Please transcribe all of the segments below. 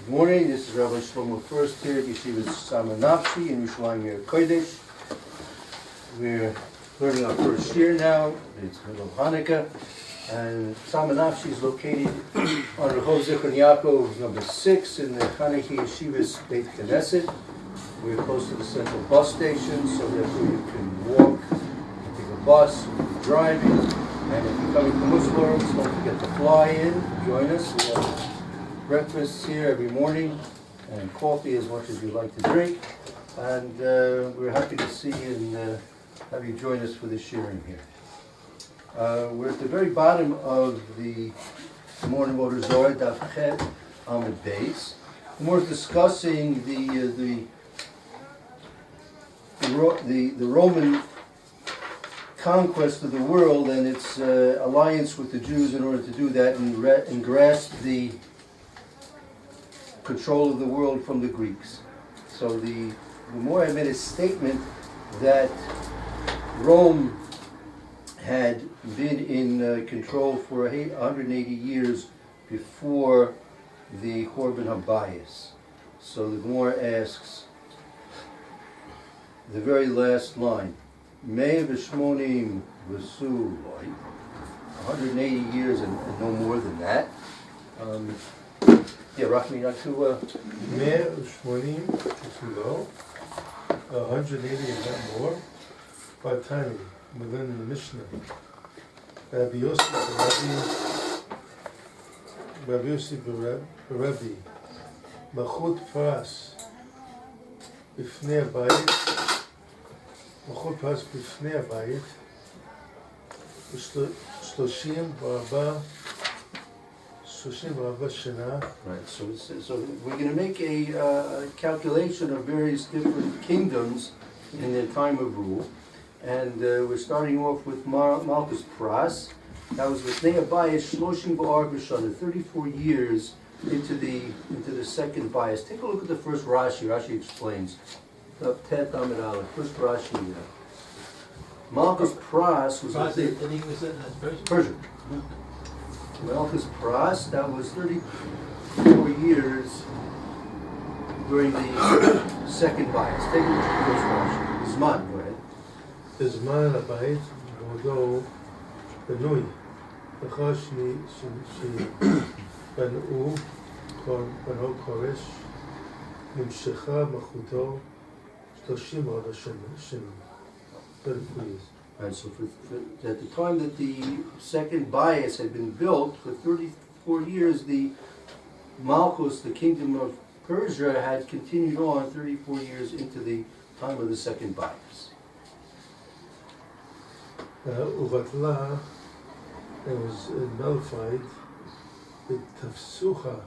Good morning, this is Rabbi Shlomo Furst here at Yeshiva Samanapshi in Yerushalayim Kodesh. We're learning our first year now, it's middle of Hanukkah, and Samanapshi is located on Rehov Zichron Yaakov number 6 in the Chanukah Yeshiva's Beit Knesset. We're close to the central bus station, so therefore you can walk, you can take a bus, you can drive, and if you're coming from Muslims, don't forget to fly in, join us. We have breakfast here every morning, and coffee as much as you like to drink. And we're happy to see you and have you join us for this sharing here. We're at the very bottom of the Morning Motor Zohar, Daf Chet Amud Beis. And we're discussing the Roman conquest of the world and its alliance with the Jews in order to do that and grasp the control of the world from the Greeks. So the Gemara made a statement that Rome had been in control for 180 years before the Churban HaBayis. So the Gemara asks, the very last line, Mei v'shmonim v'su loy, 180 years and no more than that. Rachmi, not to... Mei v'shmonim v'su loy, 180 and not more. By time, within the Mishnah, Rabbi Yossi Barabi, Machut Paras, Bifnei Abayit, Machut Paras Bifnei Abayit, Shloshim Baraba Shana. Right, so we're going to make a calculation of various different kingdoms in their time of rule. And we're starting off with Malchus Pras. That was with Neabayis Shloshim Ba'ar B'Shana, 34 years into the second bias. Take a look at the first Rashi. Rashi explains. Tet Amid Aleph. First Rashi. Malchus Pras was Persian. Malchus Pras, that was 34 years during the second bias. Take a look at the first Rashi. Zman, go ahead. בזמן הבית בעודו בנוי, לאחר שבנו כורש, נמשכה מלכותו 34 שנים. Right, so at the time that the second bias had been built, for 34 years, the Malchus, the kingdom of Persia, had continued on 34 years into the time of the second bias. Uvatla, it was nullified with Tafsucha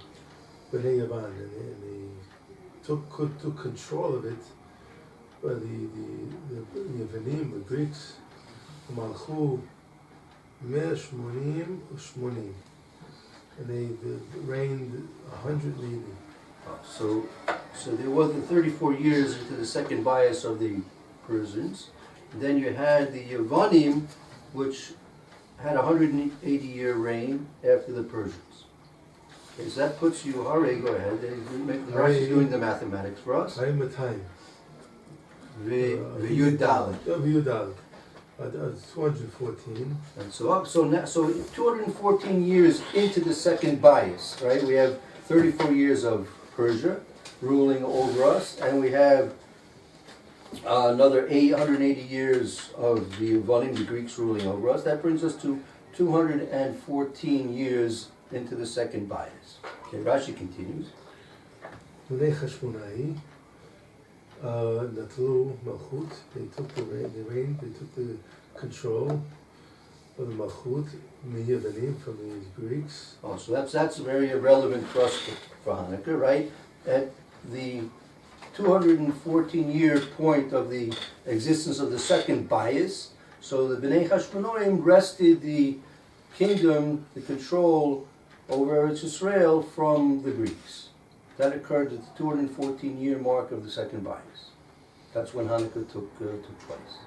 B'nei Yavan, and they took control of it by the Yavanim, the Greeks, Malchu 180 u'shmonim, and they reigned 180. So there was the 34 years into the second bias of the Persians. Then you had the Yavanim, which had 180-year reign after the Persians. Okay, so that puts you, Hare, go ahead. Rashi's doing the mathematics for us. Matayim. V'yudal. V'yudal. 214. And so up. So 214 years into the second bias, right? We have 34 years of Persia ruling over us, and we have another 180 years of the Yavanim, the Greeks, ruling over us. That brings us to 214 years into the second bias. Okay, Rashi continues. Bnei Chashmonai Natlu Malchut. They took the reign, they took the control of the Malchut, Yavanim, from the Greeks. Oh, so that's very relevant for us for Hanukkah, right? At the 214-year point of the existence of the second bias, so the Bnei Chashmonaim wrested the kingdom, the control over Eretz Yisrael from the Greeks. That occurred at the 214-year mark of the second bias. That's when Hanukkah took place.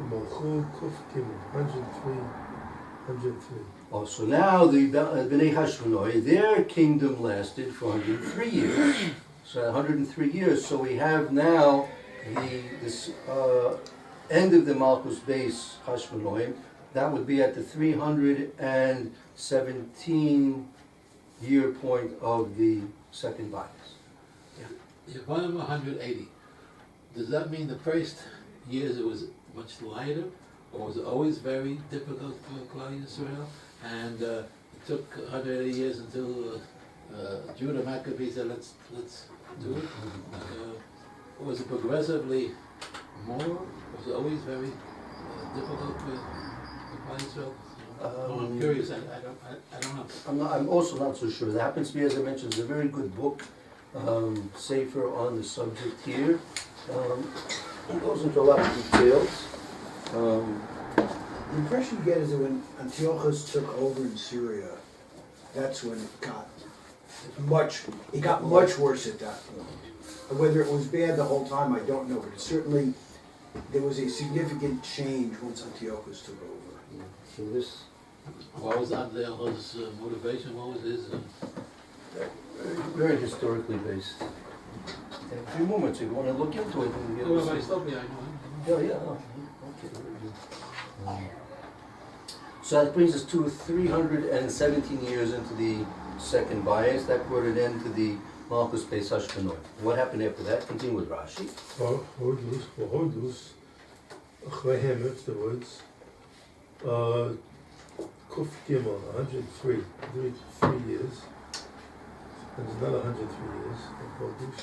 Malchut Kufkim 103 103. Oh, so now the Bnei Hashmonai, their kingdom lasted for 103 years. So 103 years. So we have now this end of the Malchus base Hashmonaim. That would be at the 317-year point of the second bias. You're going 180. Does that mean the first years it was much lighter, or was it always very difficult for Klal Yisrael? And it took 180 years until Judah Maccabee said, let's do it. Was it progressively more? Was it always very difficult for Klal Yisrael? I'm curious. I don't know. I'm also not so sure. There happens to be, as I mentioned, there's a very good book, Sefer on the subject here. It goes into a lot of details. The impression you get is that when Antiochus took over in Syria, that's when it got much worse at that point. And whether it was bad the whole time, I don't know, but certainly there was a significant change once Antiochus took over. So this, What was Antiochus' motivation? What was his? very historically based. In a few moments, if you want to look into it. And Oh, Rabbi Slopi, I know him. yeah. Okay. So that brings us to 317 years into the second bias. That brought an end to the Malchus Beis Hashmonai. What happened after that? Continue with Rashi. Hordus, Achleihem afterwards, Kuf Gimel, 103, 3 years. And there's another 103 years of Hordus.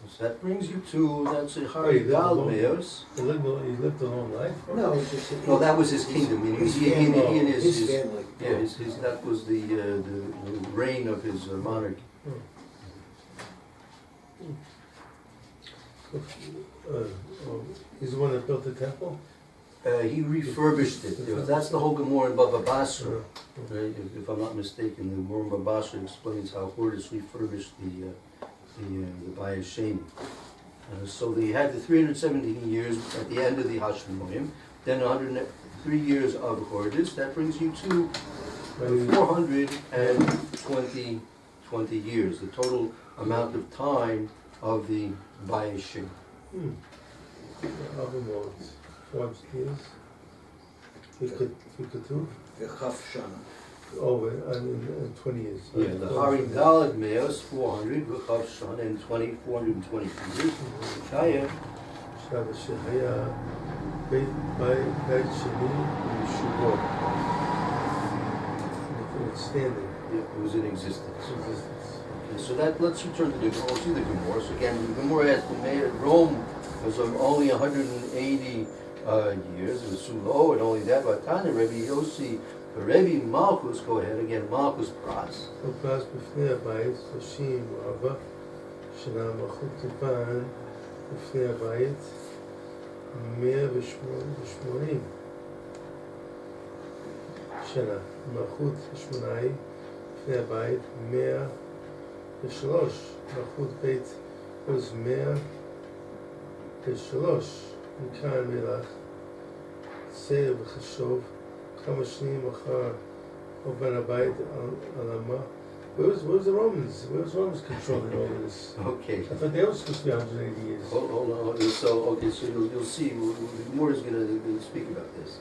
So that brings you to, that's a Haridal Meos. He lived a long life? No, it's just No, that was his kingdom. his He family. and his Family. yeah, that was the reign of his monarchy. He's the one that built the temple? He refurbished it. That's the whole Gemara in Baba Basra. If I'm not mistaken, the Gemara in Baba Basra explains how Hortus refurbished the Bayis Sheni. So they had the 317 years at the end of the Hashmonaim, then 103 years of Hortus. That brings you to 420 years, the total amount of time of the Bayis Sheni. Almost 400 years. He could do V'chaf Shana. over and 20 years. Yeah, the Hari Dalad Meos, 400, V'chav Shan, and 420 years. Shaya, Shabbos Shehaya, Beit Sheni, Yeshua. It's standing. yeah, it was in existence. Existence. Okay, so that, let's return to the Gemara. We'll see the Gemara. So again, the Gemara has the mayor Rome was only 180 years. It was Sulo, and only that. But Tanya, Rebbe Yossi, Rebbe Malchus, go ahead again. Malchus Pras. פרס בפני הבית, 34 שנה מלכות לבן בפני הבית, 180 שנה מלכות השמונאי לפני הבית, 103 מלכות בית עוז 103 מכאן מלך צייר וחשוב כמה שנים אחר עובר הבית על המה. Where's the Romans? Where's Romans controlling all of this? Okay. I thought they were supposed to be 180 years. Hold on. So you'll see. The Gemara is going to speak about this.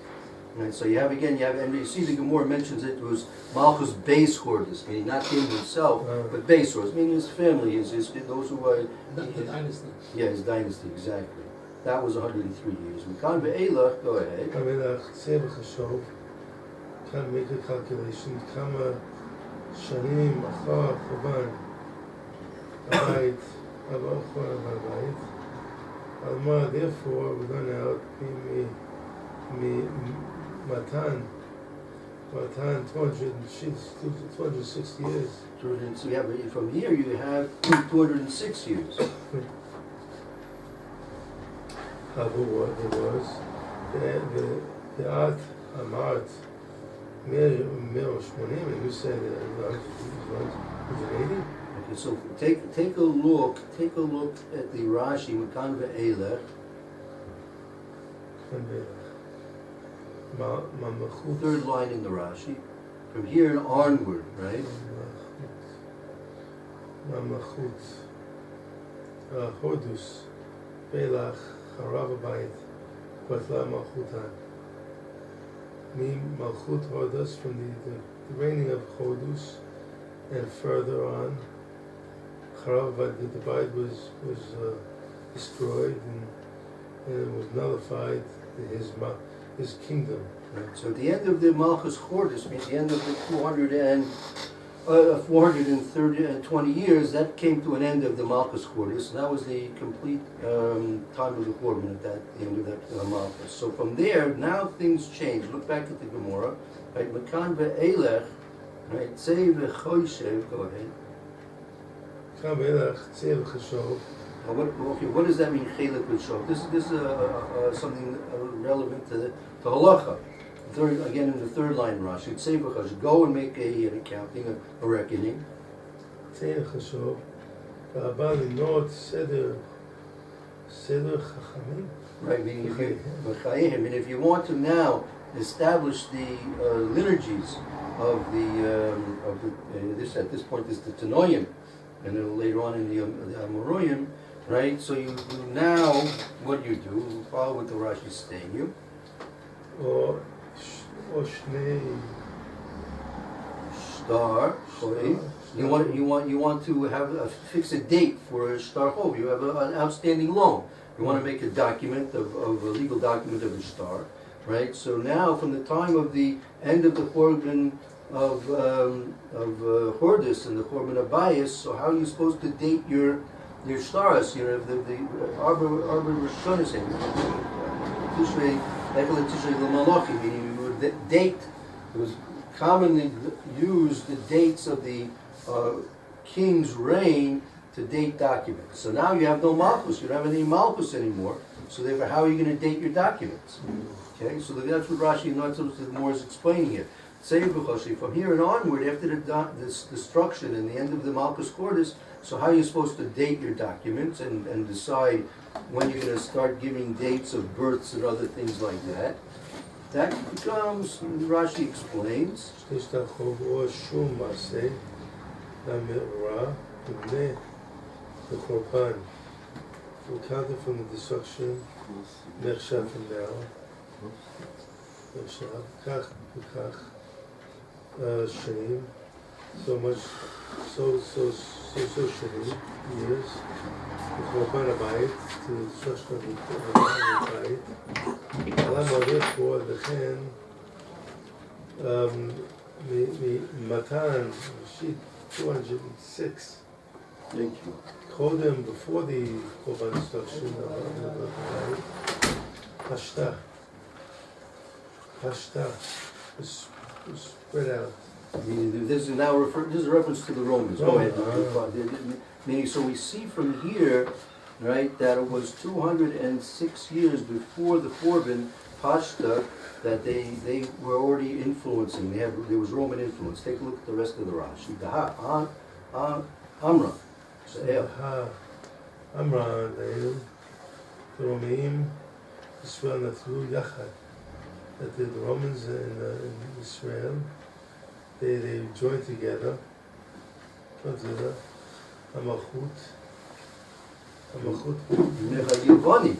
Right. So you have, and you see the Gemara mentions it was Malchus base Hortus, meaning not him himself, but base Hortus, meaning his family, his those who were The dynasty. Yeah, his dynasty, exactly. That was 103 years. Mekan ve'elach, go ahead. המלך צא וחשוב, כאן make a calculation, כמה שנים אחר חורבן הבית, עבר חורבן הבית, על מה, therefore, we're going out ממתן 260 years. So you have, from here you have 206 years. However, what it was, the art, Amart, 180, and you said it was 180? Okay, so take a look at the Rashi, Mekan ve'elach. Mamachut. Third line in the Rashi. From here and onward, right? Mamachut. Hodus. Belach. Harav Abayit. Batla Malchutan. Malchut Hodus from the reigning of Hodus, and further on, Harav Abayit, the Bayit was destroyed and it was nullified, his kingdom. Right. So at the end of the Malchus Chordis, means the end of the 420 years, that came to an end of the Malchus Chordis, and that was the complete time of the Korban at the end of that Malchus. So from there, now things change. Look back at the Gemara, right? Mekan ve'elech, right? Tzei v'choyshev, go ahead. Mekan ve'elech, tzei v'choyshev. What does that mean, chelik v'shov? This is something relevant to halacha. Again, in the third line, Rashi, Tzei v'choyshev, go and make an accounting, a reckoning. Tzei v'choyshev, v'abal linot seder chachamim. Right, meaning if you want to now establish the liturgies of this at this point is the Tanoim, and then later on in the Amoroyim, right? So you now what you do? You follow what the Rashi is saying. You Shnei star. You want to have fix a date for a star chov. You have an outstanding loan. You want to make a document of a legal document of a star, right? So now, from the time of the end of the Korban of Hordis and the Korban Abayis, so how are you supposed to date your stars? You know, the Arba Rishonis, Tishrei Echel Tishrei L'Malachi, meaning you would date. It was commonly used the dates of the king's reign to date documents. So now you have no Malchus, you don't have any Malchus anymore, so therefore how are you going to date your documents? Okay, so that's what Rashi More is explaining here. From here and onward, after this destruction and the end of the Malchus Chordis, so how are you supposed to date your documents and decide when you're going to start giving dates of births and other things like that? That becomes, Rashi explains, the Korban, we counted from the destruction, Mechshav from now, Mechshav, Kach, Shanim, so much, so Shanim, years, the Korban Abayit, to the destruction of the Korban Abayit, Alam therefore, the Chen, Matan, sheet 206. thank you. Kodem, before the Korban destruction, Hashta was spread out. This is now this is a reference to the Romans. Go ahead. Meaning, so we see from here, right, that it was 206 years before the Korban Pashta that they were already influencing. There was Roman influence. Take a look at the rest of the Rashi. Amra. Amra, the Romeim, Israel Natru Yachad. That the Romans in Israel, they joined together. Amachut Nehayivani.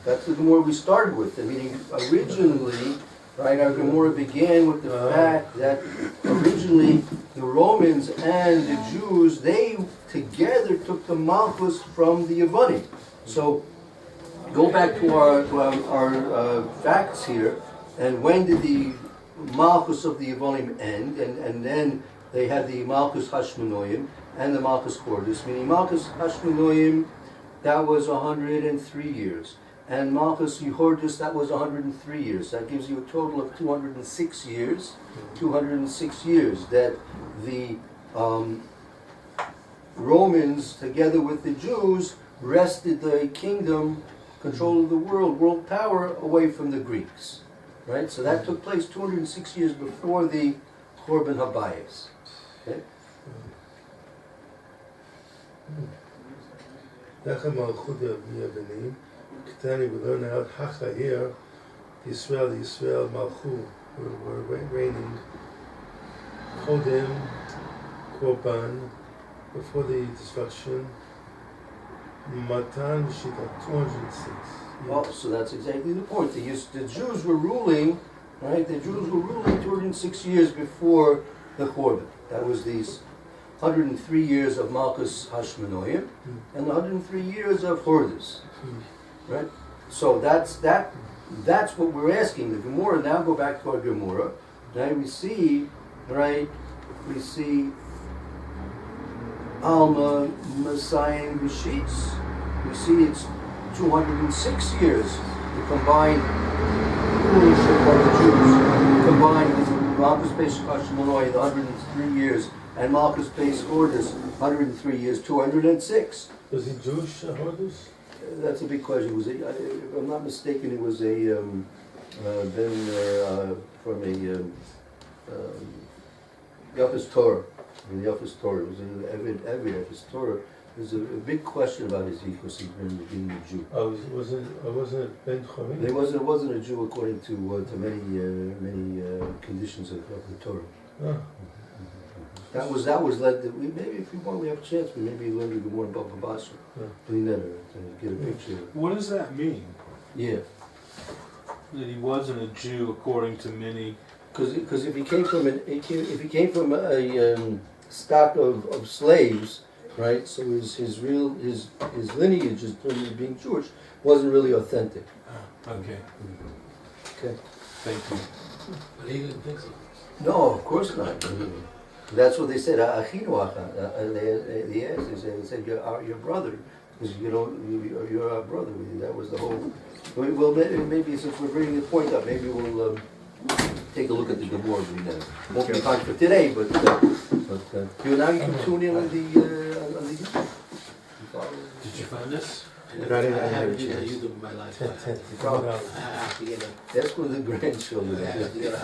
That's the Gemara we started with. I mean, originally, right, our Gemara began with the fact that originally the Romans and the Jews, they together took the Malchus from the Yavani. So, go back to our facts here, and when did the Malchus of the Yavanim end? And then they had the Malchus Hashmonoim and the Malchus Chordis, meaning Malchus Hashmonoim, that was 103 years. And Malchus Yehordis, that was 103 years. That gives you a total of 206 years. 206 years that the Romans, together with the Jews, wrested the kingdom, control of the world power, away from the Greeks. Right? So that took place 206 years before the Korban Habayis. Okay? we learn out Hacha here, Yisrael Malchu were reigning. Chodim, Korban, before the destruction. Matan Shita, 206. Well, so that's exactly the point. The Jews were ruling, right? The Jews were ruling 206 years before the Churban. That was these 103 years of Malchus Hashmonaim and the 103 years of Hordes, right? So that's what we're asking. The Gemara, now go back to our Gemara. Now we see, right? We see Alma Messiah Rishitz. We see it's 206 years, the combined rulership of the Jews, combined with Malchus Beis Hashmonai, the 103 years, and Malchus Beis Hordes, 103 years, 206. Was he Jewish, Hordes? That's a big question. If I'm not mistaken, it was a from a Yafis Torah. In the Yafis Torah, it was every Yafis Torah. There's a big question about his because he's being a Jew. Oh, wasn't it Ben Chorin? It wasn't a Jew according to many conditions of the Torah. Oh. That was led. Maybe if we want, we have a chance. We maybe learn a bit more about Babasra. We never get a picture. What does that mean? Yeah, That he wasn't a Jew according to many. because if he came from a stock of slaves, right? So his lineage is being Jewish wasn't really authentic. Okay. Okay. Thank you. But he didn't think so. No, of course not. That's what they said. Achinu acha. They asked. They said your brother, because you're our brother. That was the whole. Well, maybe since we're bringing the point up, maybe we'll take a look at the Gemara. Won't be time for today, but now you can tune in on the. Did you find this? I didn't have a used chance. it in my life. I have to get a. That's for the grandchildren. I have to get a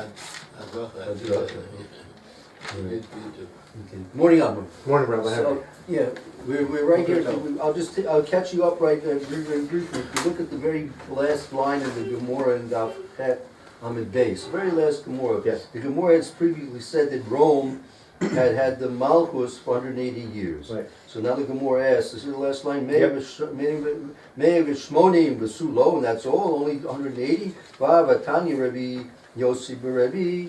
Okay. Morning, Amram. Morning, Rabbi. So, yeah, we're right here. I'll catch you up right very briefly. If you look at the very last line of the Gemara in Daf Het Amid Beis, very last Gemara. Yes. The Gemara has previously said that Rome had the Malchus for 180 years. Right. So now the Gemara asks, this is the last line, May of Shmonim V'Sulo, and that's all, only 180. Vavatani Rabbi Yossi Rabbi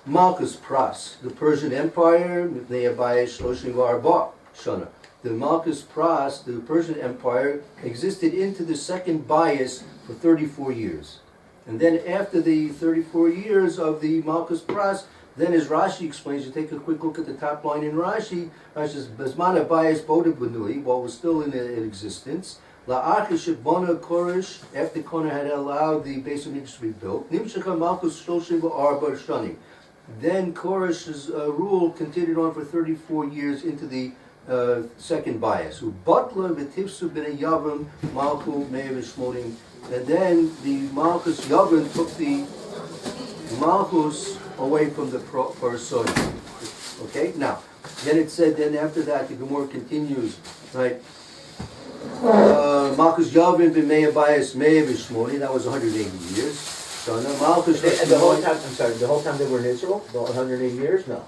Malchus Pras, the Persian Empire, Mipnei Abayis Shloshim V'Arba Shana. The Malchus Pras, the Persian Empire, existed into the second bias for 34 years. And then after the 34 years of the Malchus Pras, then as Rashi explains, you take a quick look at the top line in Rashi, Rashi says, Bezman Abayis Bodeh Benui, while was still in existence, La'achish Bona Koresh, after Kona had allowed the base of Mikdash to be built, Nimshachah Malchus Shloshim V'Arba Shanim. Then Koresh's rule continued on for 34 years into the second bias. Butler v'Tifsu b'nei Yavim Malchu Me'ev Shmonim. And then the Malchus Yavin took the Malchus away from the Parasonium. Okay, now, then it said, then after that, the Gemara continues, right? Malchus Yavin b'mei Abayis Me'ev Shmonim, that was 180 years. So now Malchus And the whole time, I'm sorry, the whole time they were in Israel? The 180 years? No.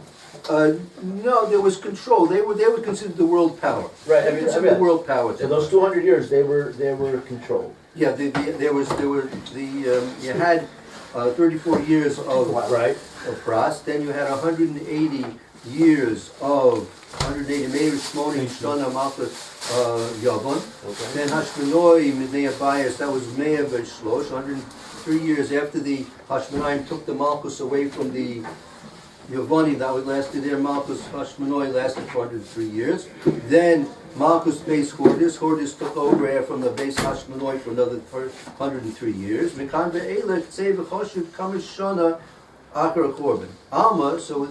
no, there was control. They were considered the world power. Right, They were considered the world power. So those 200 years, they were controlled. Yeah, you had 34 years of Right. of Pras, then you had 180 years of 180 Meir Shmonim Shana Malchus Yavon. Okay. Then Hashmonoi Midnei Abayis, that was Meir Veshlosh, 103 years after the Hashmonaim took the Malchus away from the Yavoni, that was lasted there. Malchus Hashmonoi lasted for 103 years. Then Malchus Beis Hordes. Hordes took over from the base Hashmonoi for another 103 years. Mekan ve'elech tzei v'choshev kamish shana akar korban. Alma. So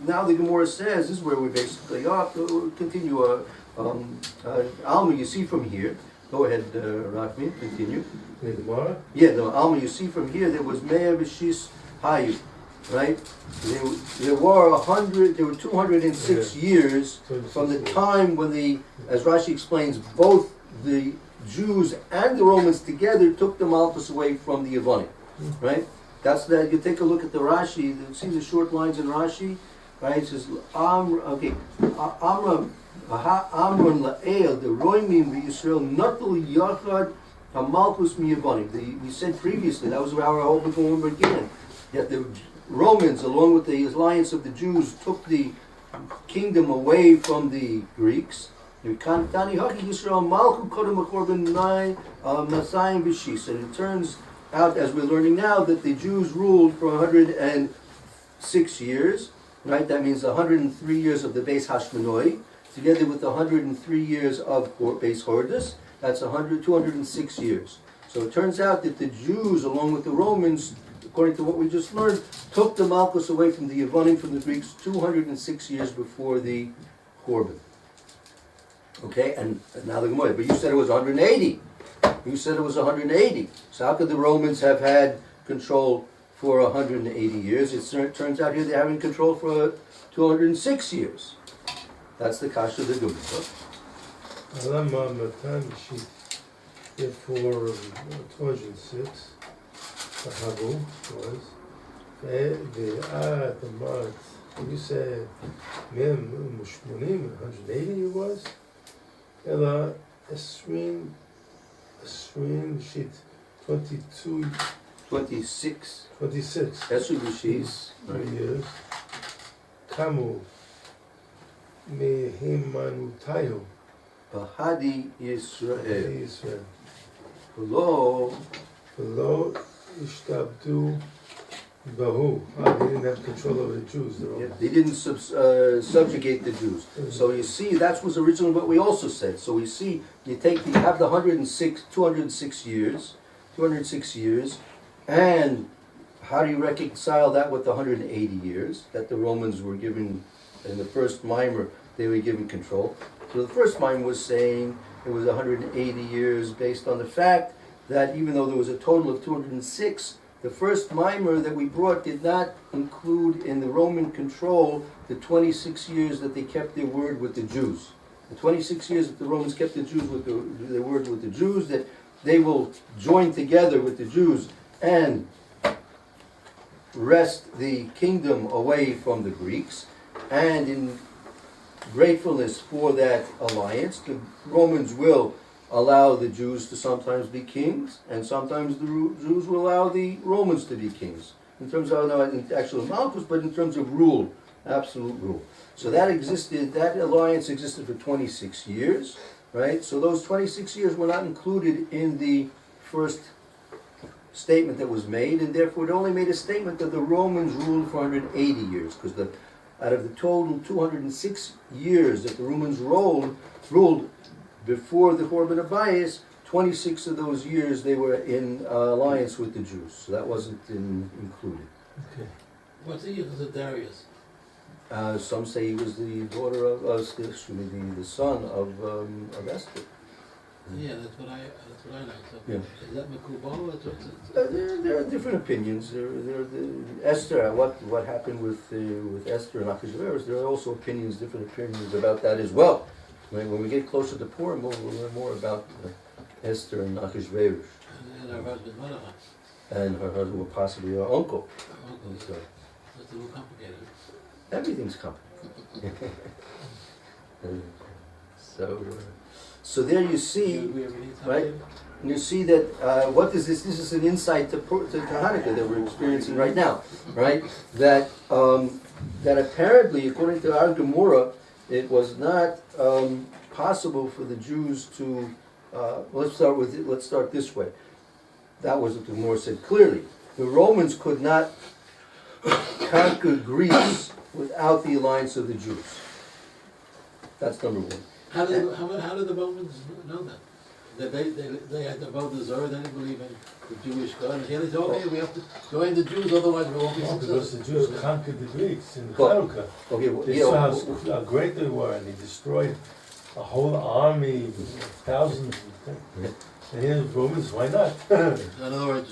now the Gemara says, this is where we basically are. Continue. Alma, you see from here. Go ahead, Rachmi. Continue. In the Gemara? Yeah, no, Alma, you see from here there was Me'er B'Shis Hayu, right? There were 206 years from the time when as Rashi explains, both the Jews and the Romans together took the Malchus away from the Yavani. right? That's that. You take a look at the Rashi. You see the short lines in Rashi, right? It says Amron la'el the roimim v'Yisrael natul yachad hamalchus miyavanim. We said previously that was how our whole book began. That the Romans, along with the alliance of the Jews, took the kingdom away from the Greeks. And it turns out, as we're learning now, that the Jews ruled for 106 years, right? That means 103 years of the Beis Hashmonoi, together with 103 years of Beis Hordus. That's 206 years. So it turns out that the Jews, along with the Romans, according to what we just learned, took the Malchus away from the Yevonim, from the Greeks, 206 years before the Korban. Okay, and now the Gemara. But you said it was 180. You said it was 180. So how could the Romans have had control for 180 years? It turns out here they're having control for 206 years. That's the kasha of the Gemara. For 206, the Habu was the Mart. You said 180 it was? Ella Esrin sheet 22 26 Esrin B'shis, years. Kamu Mehimanutayu Bahadi Yisrael Israel. Below Ishtabdu Bahu. They didn't have control over the Jews. they didn't subjugate the Jews. So you see, that was originally what we also said. So we see, you have the 206 years, and how do you reconcile that with the 180 years that the Romans were given, in the first mimer, they were given control. So the first mimer was saying it was 180 years based on the fact that even though there was a total of 206, the first mimer that we brought did not include in the Roman control the 26 years that they kept their word with the Jews. The 26 years that the Romans kept the Jews with their word with the Jews, that they will join together with the Jews and wrest the kingdom away from the Greeks. And in gratefulness for that alliance, the Romans will allow the Jews to sometimes be kings, and sometimes the Jews will allow the Romans to be kings. In terms of, not in actual Malchus, but in terms of rule, absolute rule. So that alliance existed for 26 years, right? So those 26 years were not included in the first statement that was made, and therefore it only made a statement that the Romans ruled for 180 years, because out of the total 206 years that the Romans ruled before the Korban Abayis, 26 of those years they were in alliance with the Jews. So that wasn't included. Okay. What's the year of Darius? Some say he was the daughter of, the son of Esther. Yeah, that's what I know. So Yeah. Is that Makubal? There are different opinions. Esther, what happened with Esther and Achashverosh, there are also different opinions about that as well. When we get closer to Purim, we'll learn more about Esther and Achashverosh. And her husband Mordechai. And her husband, or possibly her uncle. Okay, so it's a little complicated. Everything's complicated. So there you see, right? And you see that what is this? This is an insight to Chanukah that we're experiencing right now, right? That apparently, according to our Gemara, it was not possible for the Jews to. Let's start this way. That was what the Gemara said clearly. The Romans could not conquer Greece without the alliance of the Jews. That's number one. How did the Romans know that? That they had to vote the Zorah, they didn't believe in the Jewish God. And here they said, okay, we have to join the Jews, otherwise we won't be Because successful. the Jews conquered the Greeks in Chanukah. Okay, well, They saw how great they were, and they destroyed a whole army, thousands. And here the Romans, why not? In other words,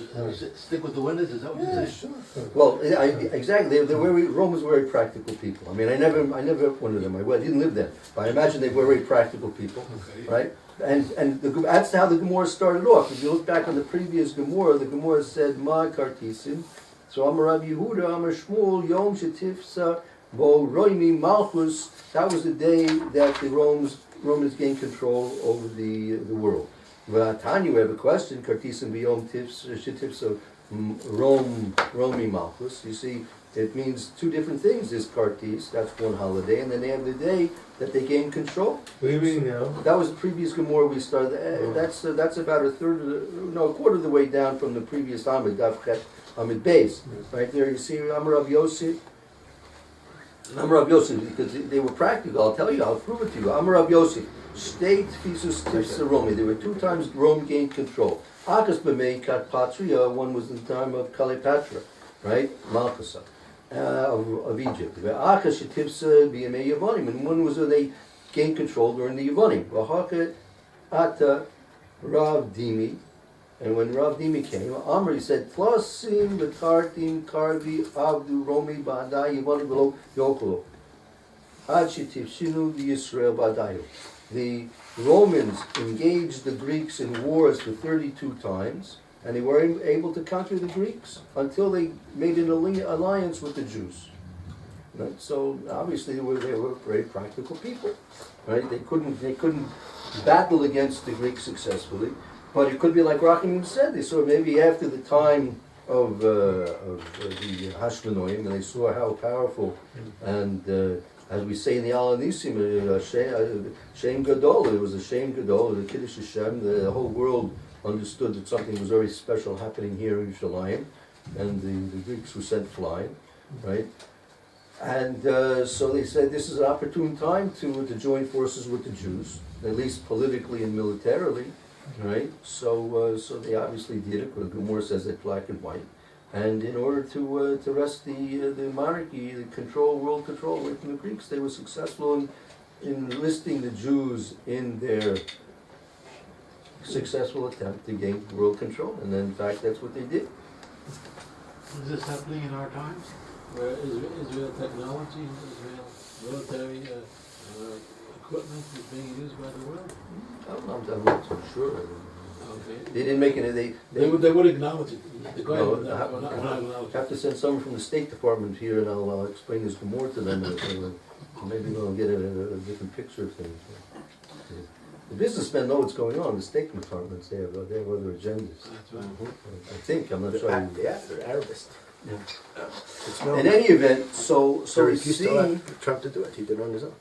stick with the winners, is that what you're saying? Sure. Well, exactly. Romans were very practical people. I mean, I never went to them. I didn't live there, but I imagine they were very practical people, Okay. right? That's how the Gemara started off. If you look back on the previous Gemara, the Gemara said, Ma Kartisim. So Amar Rabbi Yehuda, Amar Shmuel, Yom Shetifsa, Bo Roimi Malchus. That was the day that the Romans gained control over the world. Tanya, we have a question. Kartisim B'Yom Shetifsa Romi Malchus. You see, it means two different things. There's Kartis, that's one holiday, and then they have the day that they gain control. What do you mean now? That was the previous Gemara we started. That's about a quarter of the way down from the previous Amid, Dafchet Amid Beis. Right there, you see Amar Rav Yosef. Amar Rav Yosef, because they were practical. I'll tell you, I'll prove it to you. Amar Rav Yosef, State Fisus Tifsa Romi. There were 2 times Rome gained control. Akas B'mei Kat Patria, one was in the time of Kalipatra, right? Malchus. Of Egypt. And one was when they gained control during the Yevonim. Ata Rav Dimi, and when Rav Dimi came, Amr said, Tlasim Betartim Karvi Avdu Romi Badai Yevonim Below Yokolo. Ad Shetifshinu the Yisrael Badayu. The Romans engaged the Greeks in wars for 32 times. And they were able to conquer the Greeks until they made an alliance with the Jews. Right? So obviously they were very practical people. Right? They couldn't battle against the Greeks successfully, but it could be like Rachim said. They saw maybe after the time of the Hashmonaim, and they saw how powerful and as we say in the Al Nisim, Shem Gadol. It was a Shem Gadol, the Kiddush Hashem. The whole world understood that something was very special happening here in Yerushalayim, and the Greeks were sent flying, right? And so they said this is an opportune time to join forces with the Jews, at least politically and militarily, right? So they obviously did it. The Gemara says that black and white, and in order to wrest the monarchy, the world control away from the Greeks, they were successful in enlisting the Jews in their successful attempt to gain world control, and then in fact that's what they did. Is this happening in our times, where Israel technology, Israel military equipment is being used by the world? I'm not so sure. Okay. They didn't make any. They would acknowledge it. The guy would not I acknowledge have to send someone from the State Department here, and I'll explain this more to them. Maybe they'll get a different picture of things. The businessmen know what's going on. The State Departments, they have other agendas. That's right. I think, I'm not sure. Yeah, they're Arabist. Yeah. It's known. In any event, so So we he used to see, let Trump to do it. He did it on his own.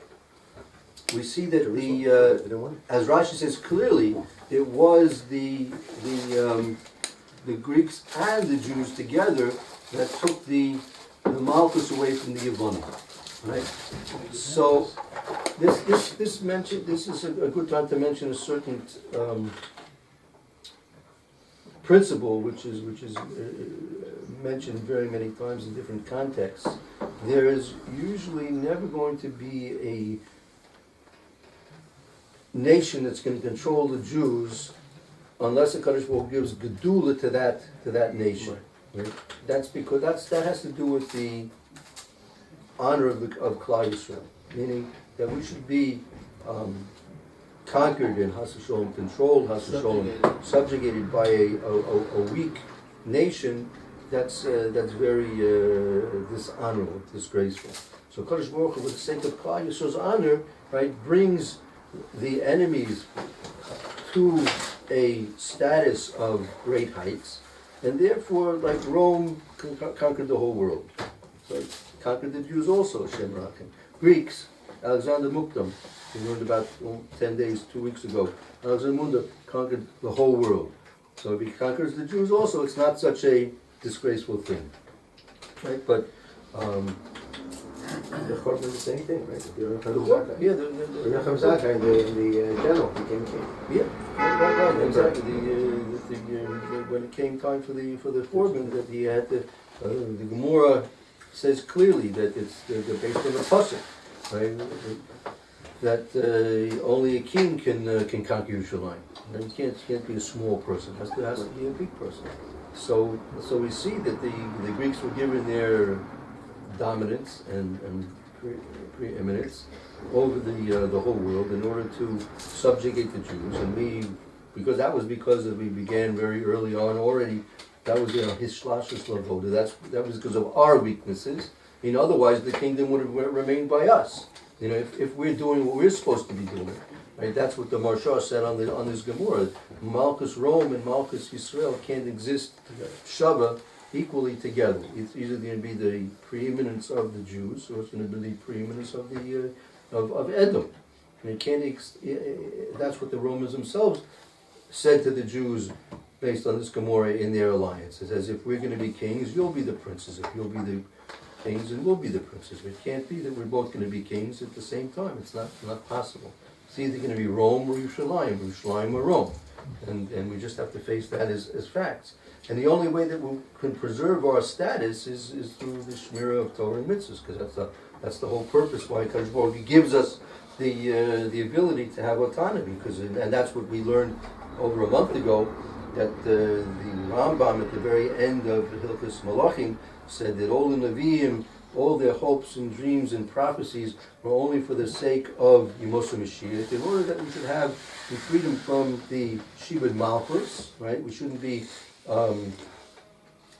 we see that They the didn't want it. as Rashi says clearly, it was the Greeks and the Jews together that took the Malchus away from the Yevonim, right? So this is a good time to mention a certain principle which is mentioned very many times in different contexts. There is usually never going to be a nation that's going to control the Jews unless the Kadosh Baruch Hu gives gedula to that nation. Right? That's because that has to do with the honor of Klal Yisrael, meaning that we should be conquered and Has Shalom controlled, Has Shalom subjugated by a weak nation. That's very dishonorable, disgraceful. So Kadosh Baruch Hu, for the sake of Klal Yisrael's honor, right, brings the enemies to a status of great heights, and therefore, like Rome conquered the whole world. So it conquered the Jews also, Shem Rachim. Greeks, Alexander Mukdam, we learned about 10 days, 2 weeks ago. Alexander Mukdam conquered the whole world. So if he conquers the Jews also, it's not such a disgraceful thing. Right? But The Chorban did the same thing, right? The general became king. right, exactly. When it came time for the Korban, that he had the Gemara says clearly that they're based on the pasuk, right? That only a king can conquer Yerushalayim. And he can't be a small person. Has to be a big person. So we see that the Greeks were given their dominance and preeminence over the whole world in order to subjugate the Jews, and because we began very early on already. That was his shlashus lavoda. That was because of our weaknesses. Otherwise the kingdom would have remained by us. If we're doing what we're supposed to be doing, right? That's what the Marsha said on this Gemara. Malchus Rome and Malchus Yisrael can't exist Shava equally together. It's either going to be the preeminence of the Jews, or it's going to be the preeminence of the of Edom. And that's what the Romans themselves said to the Jews based on this Gemara in their alliance. It says, if we're going to be kings, you'll be the princes. If you'll be the kings, and we'll be the princes. It can't be that we're both going to be kings at the same time. It's not possible. It's either going to be Rome or Yerushalayim or Rome. And we just have to face that as facts. And the only way that we can preserve our status is through the Shmirah of Torah and Mitzvahs, because that's the whole purpose why Kadosh Baruch Hu gives us the ability to have autonomy. And that's what we learned over a month ago, that the Rambam at the very end of Hilchos Malachim said that all the Nevi'im, all their hopes and dreams and prophecies were only for the sake of Yemos HaMashiach, in order that we should have the freedom from the Shibud Malchus, right? We shouldn't be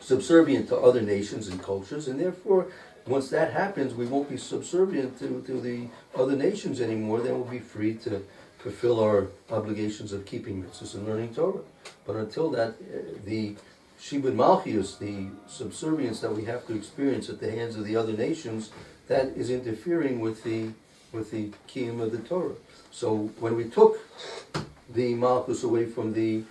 subservient to other nations and cultures, and therefore, once that happens, we won't be subservient to the other nations anymore. Then we'll be free to fulfill our obligations of keeping mitzvahs and learning Torah. But until that, the Shibud Malchus, the subservience that we have to experience at the hands of the other nations, that is interfering with the kiyum of the Torah. So when we took the Malchus away from the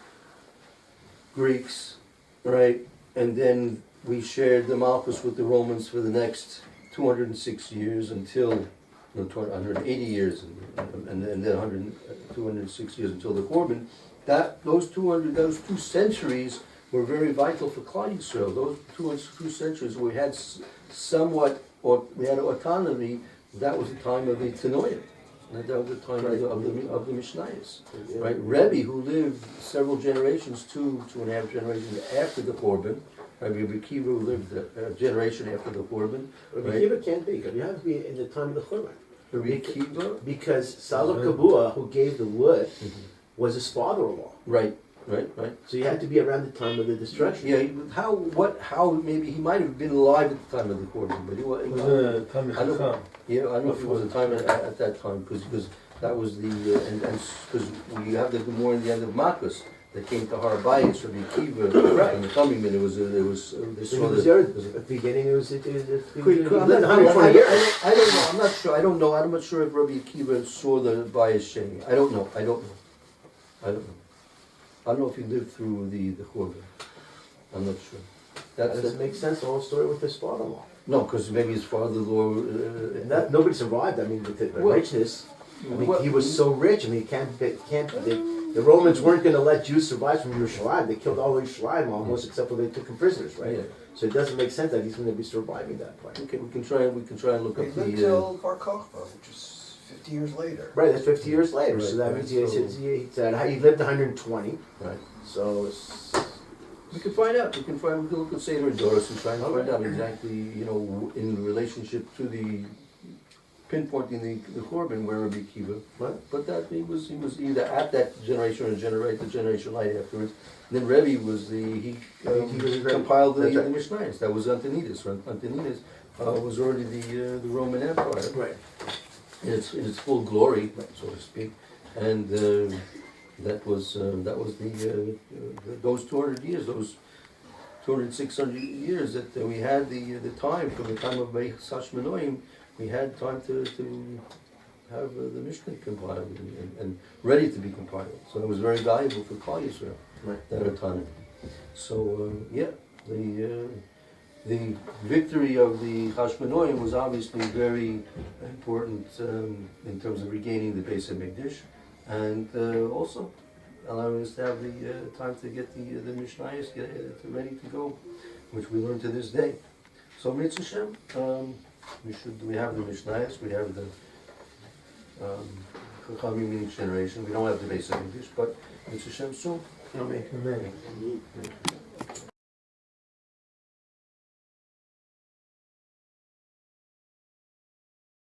Greeks, right, and then we shared the Malchus with the Romans for the next 206 years until 180 years, and then 206 years until the Korban. Those two centuries were very vital for Klal Yisrael. Those two centuries we had we had autonomy. That was the time of the Tanoim. That was the time of the Mishnayos. Right? Rebbe, who lived several generations, 2.5 generations after the Korban, Rabbi Akiva, who lived a generation after the Korban. Rabbi Akiva can't be, because you have to be in the time of the Korban. Rabbi Akiva? Because Salach Kabua, who gave the wood, was his father-in-law. Right. So you had to be around the time of the destruction. Yeah, how maybe he might have been alive at the time of the Korban, but he was. I don't know if he was a time at that time, because that was the because we have the Gemara in the end of Makos that came to Har Bayis, Rabbi Akiva, and the coming in. It was they saw At the beginning, it was. I don't know. I'm not sure. I don't know. I'm not sure if Rabbi Akiva saw the Bayis Sheni. I don't know. I don't know if he lived through the Korban. I'm not sure. That doesn't make sense, the whole story with his father-in-law. No, because maybe his father-in-law... nobody survived. I mean, with the richness. I mean, he was so rich. I mean, the Romans weren't going to let Jews survive from Yerushalayim. They killed all of Yerushalayim almost, except for they took him prisoners, right? Yeah. So it doesn't make sense that he's going to be surviving that part. Okay, we can try and look up the... Until Bar Kokhba, which is 50 years later. Right, that's 50 years later. Right, so that means he lived 120. Right. So we can find out. We can look at Seder and Doris and try and find out exactly, in relationship to the pinpointing the Korban where Rabbi Akiva. Right. But that he was either at that generation or the generation light afterwards. And then Rebbe was he compiled the Mishnayos. That was Antonidas. Antonidas was already the Roman Empire. Right. In its full glory, so to speak, and that was those 200 years, those 200, 600 years that we had the time from the time of Meichas Menoim, we had time to have the Mishnah compiled and ready to be compiled. So it was very valuable for Klal Yisrael, that autonomy. So the victory of the Hashmonaim was obviously very important in terms of regaining the Beis HaMikdash, and also allowing us to have the time to get the Mishnayos ready to go, which we learn to this day. So Mitzvah Shem, we have the Mishnayos, we have the Chachamim in each generation. We don't have the Beis HaMikdash, but Mitzvah Shem soon. Amen.